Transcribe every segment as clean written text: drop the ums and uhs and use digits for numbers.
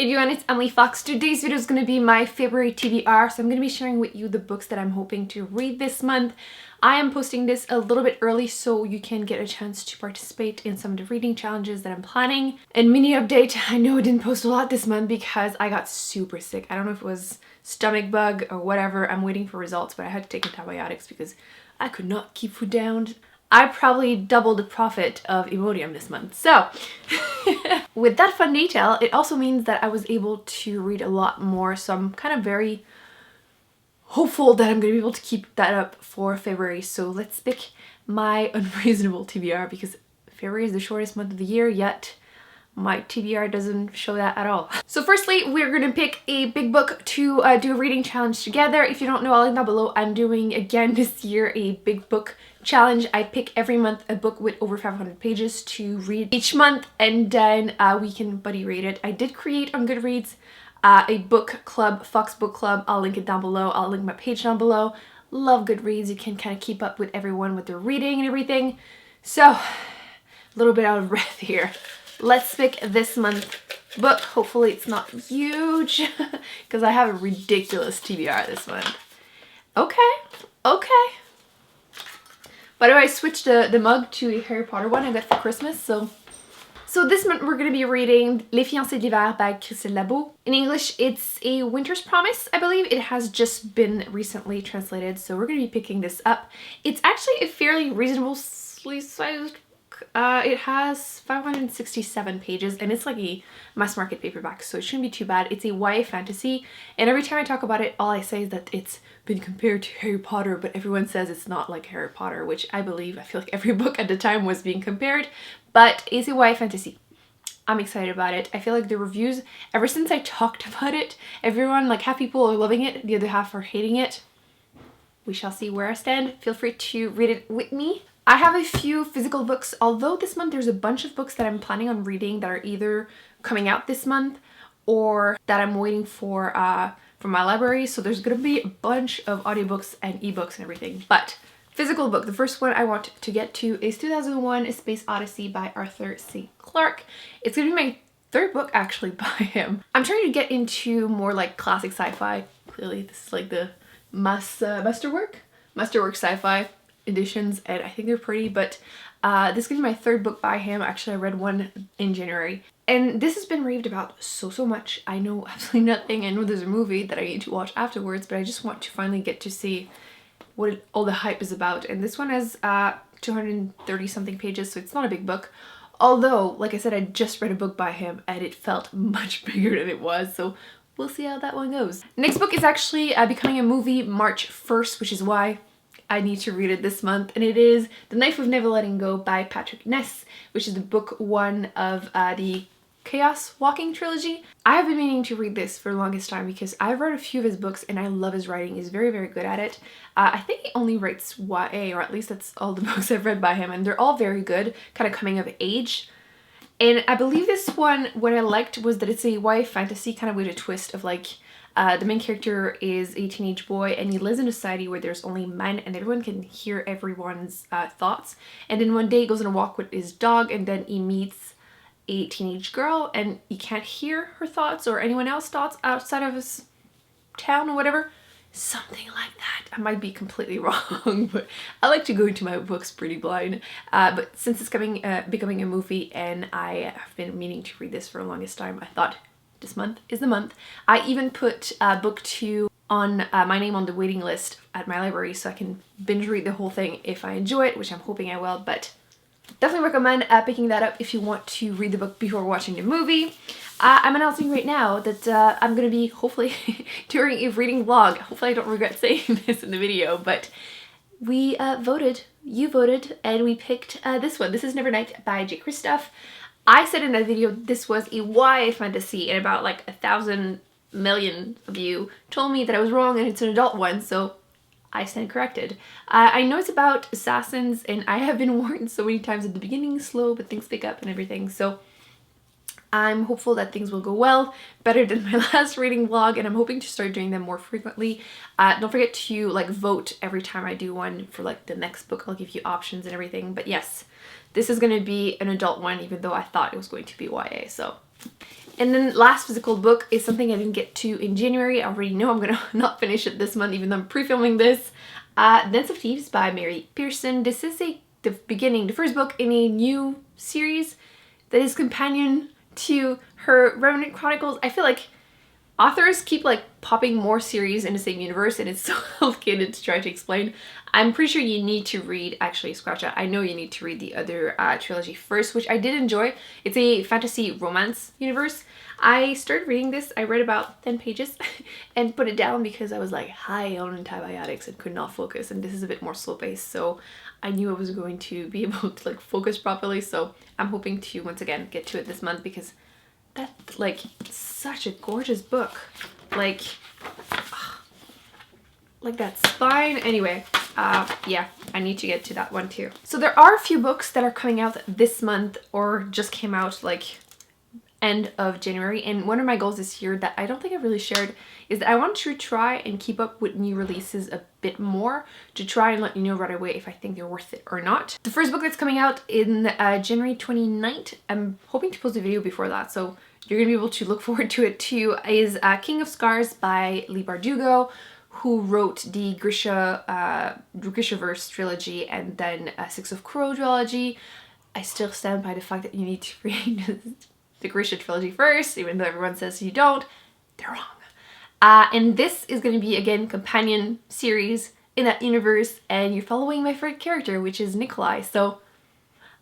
everyone, it's Emily Fox. Today's video is going to be my February TBR, so I'm going to be sharing with you the books that I'm hoping to read this month. I am posting this a little bit early so you can get a chance to participate in some of the reading challenges that I'm planning. And mini update, I know I didn't post a lot this month because I got super sick. I don't know if it was stomach bug or whatever. I'm waiting for results, but I had to take antibiotics because I could not keep food down. I probably doubled the profit of Imodium this month. So with that fun detail, it also means that I was able to read a lot more. So I'm kind of very hopeful that I'm going to be able to keep that up for February. So let's pick my Unreasonable TBR because February is the shortest month of the year, yet my TBR doesn't show that at all. So firstly, we're going to pick a big book to do a reading challenge together. If you don't know, I'll link down below. I'm doing again this year a big book challenge. I pick every month a book with over 500 pages to read each month, and then we can buddy rate it. I did create on Goodreads a book club, Fox Book Club. I'll link it down below. I'll link my page down below. Love Goodreads. You can kind of keep up with everyone with their reading and everything. So a little bit out of breath here. Let's pick this month's book. Hopefully it's not huge because I have a ridiculous TBR this month. Okay. By the way, I switched the mug to a Harry Potter one I got for Christmas. So this month we're going to be reading Les Fiancés d'Hiver by Christelle Labo. In English, it's A Winter's Promise, I believe. It has just been recently translated, so we're going to be picking this up. It's actually a fairly reasonably sized book. It has 567 pages, and it's like a mass market paperback, so it shouldn't be too bad. It's a YA fantasy, and every time I talk about it, all I say is that it's been compared to Harry Potter, but everyone says it's not like Harry Potter, which I believe. I feel like every book at the time was being compared, but it's a YA fantasy. I'm excited about it. I feel like the reviews, ever since I talked about it, everyone, like half people are loving it, the other half are hating it. We shall see where I stand. Feel free to read it with me. I have a few physical books, although this month there's a bunch of books that I'm planning on reading that are either coming out this month or that I'm waiting for from my library. So there's gonna be a bunch of audiobooks and ebooks and everything. But physical book, the first one I want to get to is 2001: A Space Odyssey by Arthur C. Clarke. It's gonna be my third book actually by him. I'm trying to get into more like classic sci-fi. Clearly this is like the masterwork sci-fi editions, and I think they're pretty, but this is gonna be my third book by him. Actually, I read one in January, and this has been raved about so much. I know absolutely nothing. I know there's a movie that I need to watch afterwards, but I just want to finally get to see what all the hype is about. And this one has 230 something pages, so it's not a big book. Although, like I said, I just read a book by him and it felt much bigger than it was, so we'll see how that one goes. Next book is actually becoming a movie March 1st, which is why I need to read it this month, and it is The Knife of Never Letting Go by Patrick Ness, which is the book one of the Chaos Walking trilogy. I have been meaning to read this for the longest time because I've read a few of his books and I love his writing. He's very good at it. I think he only writes YA, or at least that's all the books I've read by him, and they're all very good, kind of coming of age. And I believe this one, what I liked was that it's a YA fantasy kind of with a twist of like the main character is a teenage boy and he lives in a society where there's only men and everyone can hear everyone's thoughts. And then one day he goes on a walk with his dog, and then he meets a teenage girl and he can't hear her thoughts or anyone else's thoughts outside of his town or whatever. Something like that. I might be completely wrong, but I like to go into my books pretty blind. But since it's becoming a movie and I have been meaning to read this for the longest time, I thought this month is the month. I even put book 2 on my name on the waiting list at my library so I can binge read the whole thing if I enjoy it, which I'm hoping I will, but definitely recommend picking that up if you want to read the book before watching the movie. I'm announcing right now that I'm going to be hopefully doing a reading vlog. Hopefully I don't regret saying this in the video, but we voted, you voted, and we picked this one. This is Nevernight by J. Kristoff. I said in that video this was a YA fantasy, and about like 1,000 million of you told me that I was wrong and it's an adult one, so I stand corrected. I know it's about assassins, and I have been warned so many times at the beginning, slow, but things pick up and everything, so I'm hopeful that things will go well, better than my last reading vlog, and I'm hoping to start doing them more frequently. Don't forget to like vote every time I do one for like the next book. I'll give you options and everything, but yes, this is going to be an adult one, even though I thought it was going to be YA, so And then last physical book is something I didn't get to in January. I already know I'm gonna not finish it this month, even though I'm pre-filming this. Dance of Thieves by Mary Pearson. This is the first book in a new series that is companion to her Revenant Chronicles. I feel like authors keep like popping more series in the same universe, and it's so complicated to try to explain. I'm pretty sure you need to read, actually scratch out, I know you need to read the other trilogy first, which I did enjoy. It's a fantasy romance universe. I started reading this, I read about 10 pages and put it down because I was like high on antibiotics and could not focus, and this is a bit more slow paced, so I knew I was going to be able to like focus properly. So I'm hoping to once again get to it this month, because that's like such a gorgeous book. Like that spine. Anyway, yeah, I need to get to that one too. So there are a few books that are coming out this month or just came out like end of January, and one of my goals this year that I don't think I've really shared is that I want to try and keep up with new releases a bit more, to try and let you know right away if I think they're worth it or not. The first book that's coming out in January 29th, I'm hoping to post a video before that, so you're gonna be able to look forward to it too, is King of Scars by Leigh Bardugo, who wrote the Grishaverse trilogy and then Six of Crow trilogy. I still stand by the fact that you need to read the Grisha trilogy first, even though everyone says you don't. They're wrong. And this is going to be, again, companion series in that universe, and you're following my favorite character, which is Nikolai. So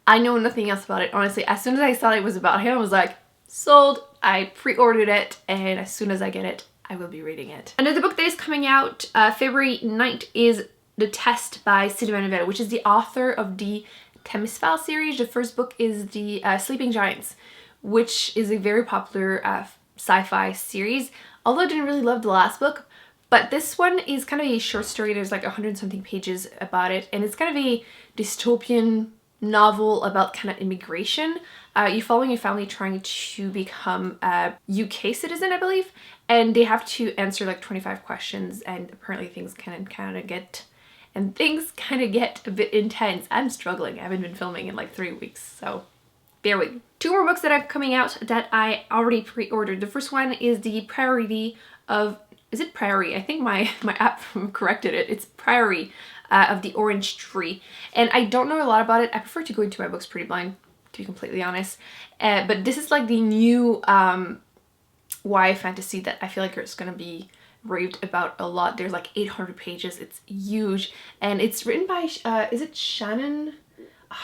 I know nothing else about it, honestly. As soon as I saw it was about him, I was like, sold. I pre-ordered it, and as soon as I get it, I will be reading it. Another book that is coming out February 9th is The Test by Sylvain Neuvel, which is the author of the Temesfal series. The first book is the Sleeping Giants, which is a very popular sci-fi series. Although I didn't really love the last book, but this one is kind of a short story. There's like 100-something pages about it, and it's kind of a dystopian novel about kind of immigration. You're following a family trying to become a UK citizen, I believe, and they have to answer like 25 questions, and apparently things kind of get a bit intense. I'm struggling. I haven't been filming in like 3 weeks, so bear with me. Two more books that are coming out that I already pre-ordered. The first one is the Priority of, is it Prairie? I think my app corrected it. It's Priory of the Orange Tree. And I don't know a lot about it. I prefer to go into my books pretty blind, to be completely honest. But this is like the new YA fantasy that I feel like it's gonna be raved about a lot. There's like 800 pages. It's huge. And it's written by, is it Shannon?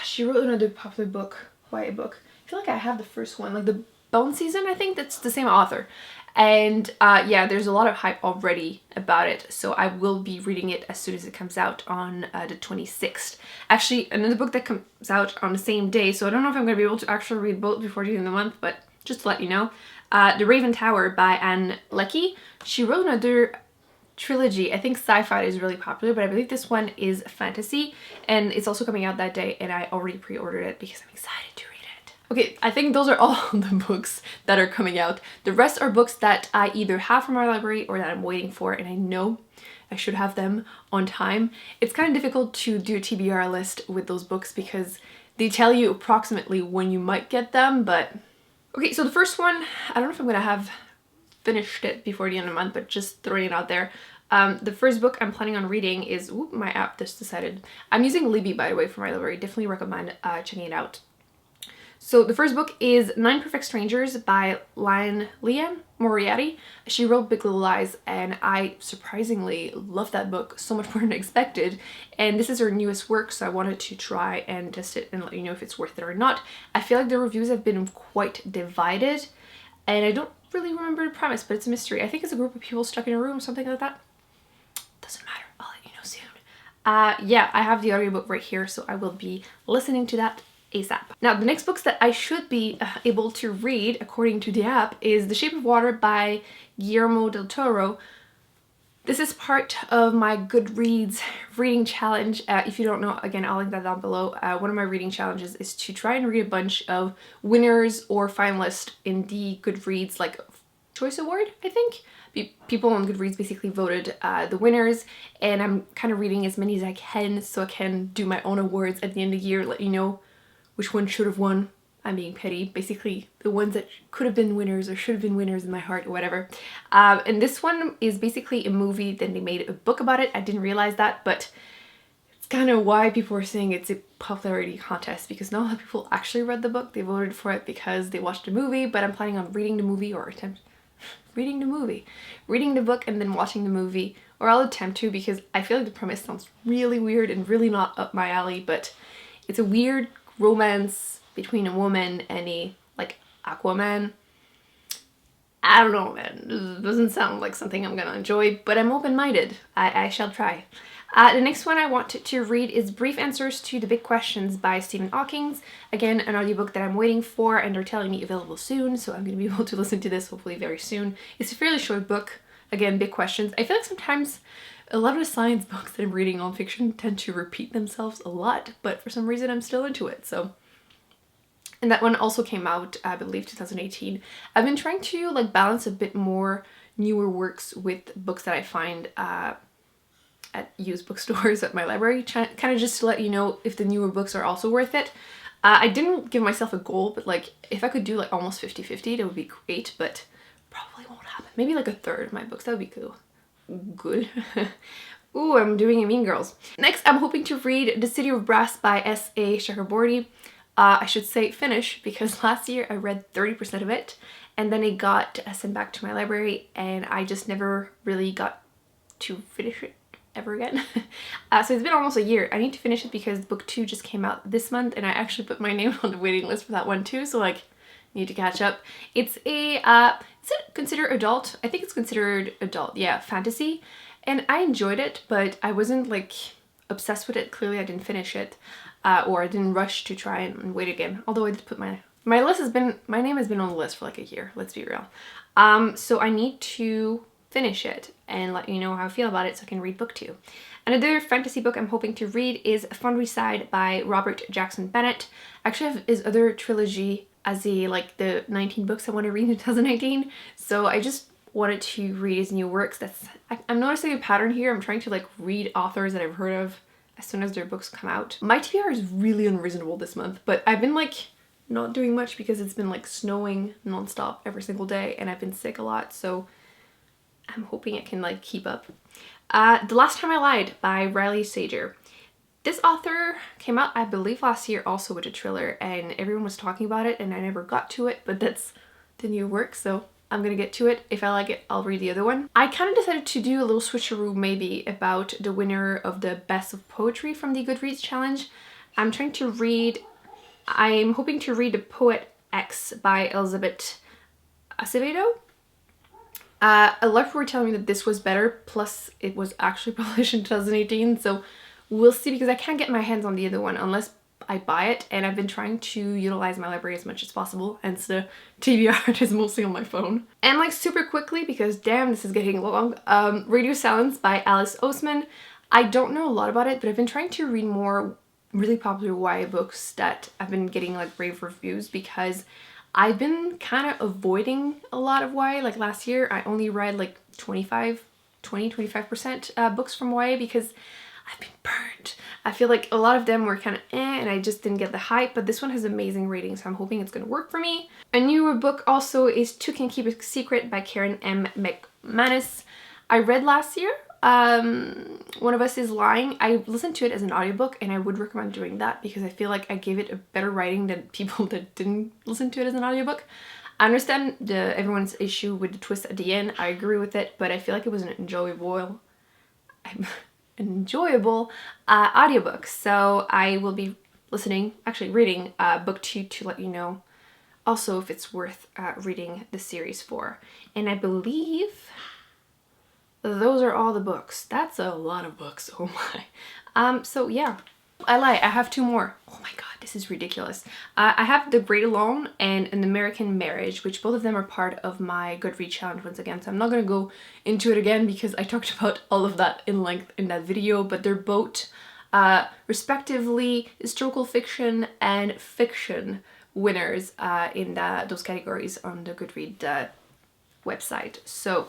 She wrote another popular book, YA book. I feel like I have the first one, like the Bone Season, I think that's the same author. And yeah, there's a lot of hype already about it, so I will be reading it as soon as it comes out on the 26th. Actually, another book that comes out on the same day, so I don't know if I'm going to be able to actually read both before the end of the month, but just to let you know. The Raven Tower by Anne Leckie. She wrote another trilogy. I think sci-fi is really popular, but I believe this one is fantasy, and it's also coming out that day, and I already pre-ordered it because I'm excited to read it. Okay, I think those are all the books that are coming out. The rest are books that I either have from our library or that I'm waiting for, and I know I should have them on time. It's kind of difficult to do a TBR list with those books because they tell you approximately when you might get them, but... Okay, so the first one, I don't know if I'm gonna have finished it before the end of the month, but just throwing it out there. The first book I'm planning on reading is, ooh, my app just decided. I'm using Libby, by the way, for my library. Definitely recommend checking it out. So the first book is Nine Perfect Strangers by Liane Moriarty. She wrote Big Little Lies, and I surprisingly love that book so much more than I expected. And this is her newest work, so I wanted to try and test it and let you know if it's worth it or not. I feel like the reviews have been quite divided, and I don't really remember the premise, but it's a mystery. I think it's a group of people stuck in a room, something like that. Doesn't matter, I'll let you know soon. Yeah, I have the audiobook right here, so I will be listening to that ASAP. Now, the next books that I should be able to read, according to the app, is The Shape of Water by Guillermo del Toro. This is part of my Goodreads reading challenge. If you don't know, again, I'll link that down below. One of my reading challenges is to try and read a bunch of winners or finalists in the Goodreads, like, Choice Award, I think. People on Goodreads basically voted the winners, and I'm kind of reading as many as I can so I can do my own awards at the end of the year, let you know which one should have won. I'm being petty, basically the ones that could have been winners or should have been winners in my heart or whatever. And this one is basically a movie, then they made a book about it. I didn't realize that, but it's kind of why people are saying it's a popularity contest, because not a lot of people actually read the book. They voted for it because they watched the movie, but I'm planning on reading the movie or reading the book and then watching the movie, or I'll attempt to, because I feel like the premise sounds really weird and really not up my alley, but it's a weird romance between a woman and a, like, Aquaman. I don't know, man. This doesn't sound like something I'm gonna enjoy, but I'm open-minded. I shall try. The next one I wanted to read is Brief Answers to the Big Questions by Stephen Hawking. Again, an audiobook that I'm waiting for, and they're telling me available soon, so I'm gonna be able to listen to this hopefully very soon. It's a fairly short book. Again, big questions. I feel like sometimes a lot of the science books that I'm reading nonfiction tend to repeat themselves a lot, but for some reason I'm still into it, so. And that one also came out, I believe, 2018. I've been trying to like balance a bit more newer works with books that I find at used bookstores at my library, kind of just to let you know if the newer books are also worth it. I didn't give myself a goal, but like if I could do like almost 50-50, that would be great, but probably won't happen. Maybe like a third of my books, that would be cool. Good. Ooh, I'm doing a Mean Girls. Next, I'm hoping to read The City of Brass by S.A. Chakraborty. I should say finish, because last year I read 30% of it and then it got sent back to my library and I just never really got to finish it ever again. So it's been almost a year. I need to finish it because book 2 just came out this month and I actually put my name on the waiting list for that one too, so like need to catch up. It's a, is it considered adult? I think it's considered adult, yeah, fantasy. And I enjoyed it, but I wasn't like obsessed with it. Clearly I didn't finish it. Or I didn't rush to try and wait again. Although I did put my list has been, my name has been on the list for like a year, let's be real. So I need to finish it and let you know how I feel about it so I can read book 2. Another fantasy book I'm hoping to read is Foundryside by Robert Jackson Bennett. I actually have his other trilogy as a, like, the 19 books I want to read in 2019. So I just wanted to read his new works. I'm noticing a pattern here. I'm trying to like read authors that I've heard of as soon as their books come out. My TBR is really unreasonable this month, but I've been like not doing much because it's been like snowing nonstop every single day and I've been sick a lot, so I'm hoping I can like keep up. The Last Time I Lied by Riley Sager. This author came out, I believe, last year also with a thriller and everyone was talking about it and I never got to it, but that's the new work, so I'm gonna get to it. If I like it, I'll read the other one. I kind of decided to do a little switcheroo maybe about the winner of the Best of Poetry from the Goodreads challenge. I'm hoping to read The Poet X by Elizabeth Acevedo. A lot of people were telling me that this was better, plus it was actually published in 2018, so we'll see, because I can't get my hands on the other one unless I buy it, and I've been trying to utilize my library as much as possible, hence the TBR is mostly on my phone. And like super quickly, because damn this is getting long, Radio Silence by Alice Oseman. I don't know a lot about it, but I've been trying to read more really popular YA books that I've been getting like rave reviews, because I've been kind of avoiding a lot of YA. Like last year I only read like 25% books from YA because I've been burnt. I feel like a lot of them were kind of and I just didn't get the hype, but this one has amazing ratings, so I'm hoping it's gonna work for me. A newer book also is Two Can Keep a Secret by Karen M. McManus. I read last year. One of Us is Lying. I listened to it as an audiobook and I would recommend doing that because I feel like I gave it a better writing than people that didn't listen to it as an audiobook. I understand everyone's issue with the twist at the end. I agree with it, but I feel like it was an enjoyable audiobook, so I will be reading book 2 to let you know also if it's worth reading the series for. And I believe those are all the books. That's a lot of books, oh my. So yeah, I lie, I have 2 more. Oh my god, this is ridiculous. I have The Great Alone and An American Marriage, which both of them are part of my Goodreads challenge once again, so I'm not gonna go into it again because I talked about all of that in length in that video, but they're both respectively historical fiction and fiction winners in those categories on the Goodreads website. So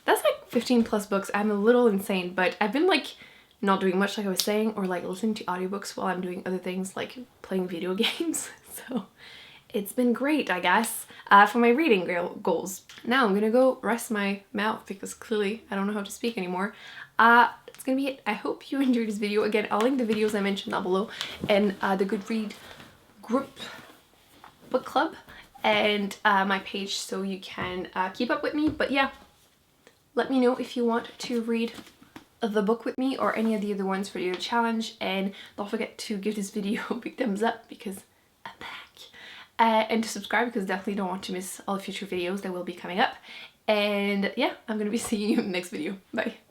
that's like 15 plus books. I'm a little insane, but I've been like not doing much like I was saying, or like listening to audiobooks while I'm doing other things like playing video games. So it's been great, I guess, for my reading goals. Now I'm gonna go rest my mouth because clearly I don't know how to speak anymore. It's gonna be it. I hope you enjoyed this video. Again, I'll link the videos I mentioned down below and the Goodread group book club and my page so you can keep up with me. But yeah, let me know if you want to read the book with me or any of the other ones for your challenge, and don't forget to give this video a big thumbs up because I'm back, and to subscribe because definitely don't want to miss all the future videos that will be coming up. And yeah, I'm gonna be seeing you in the next video. Bye.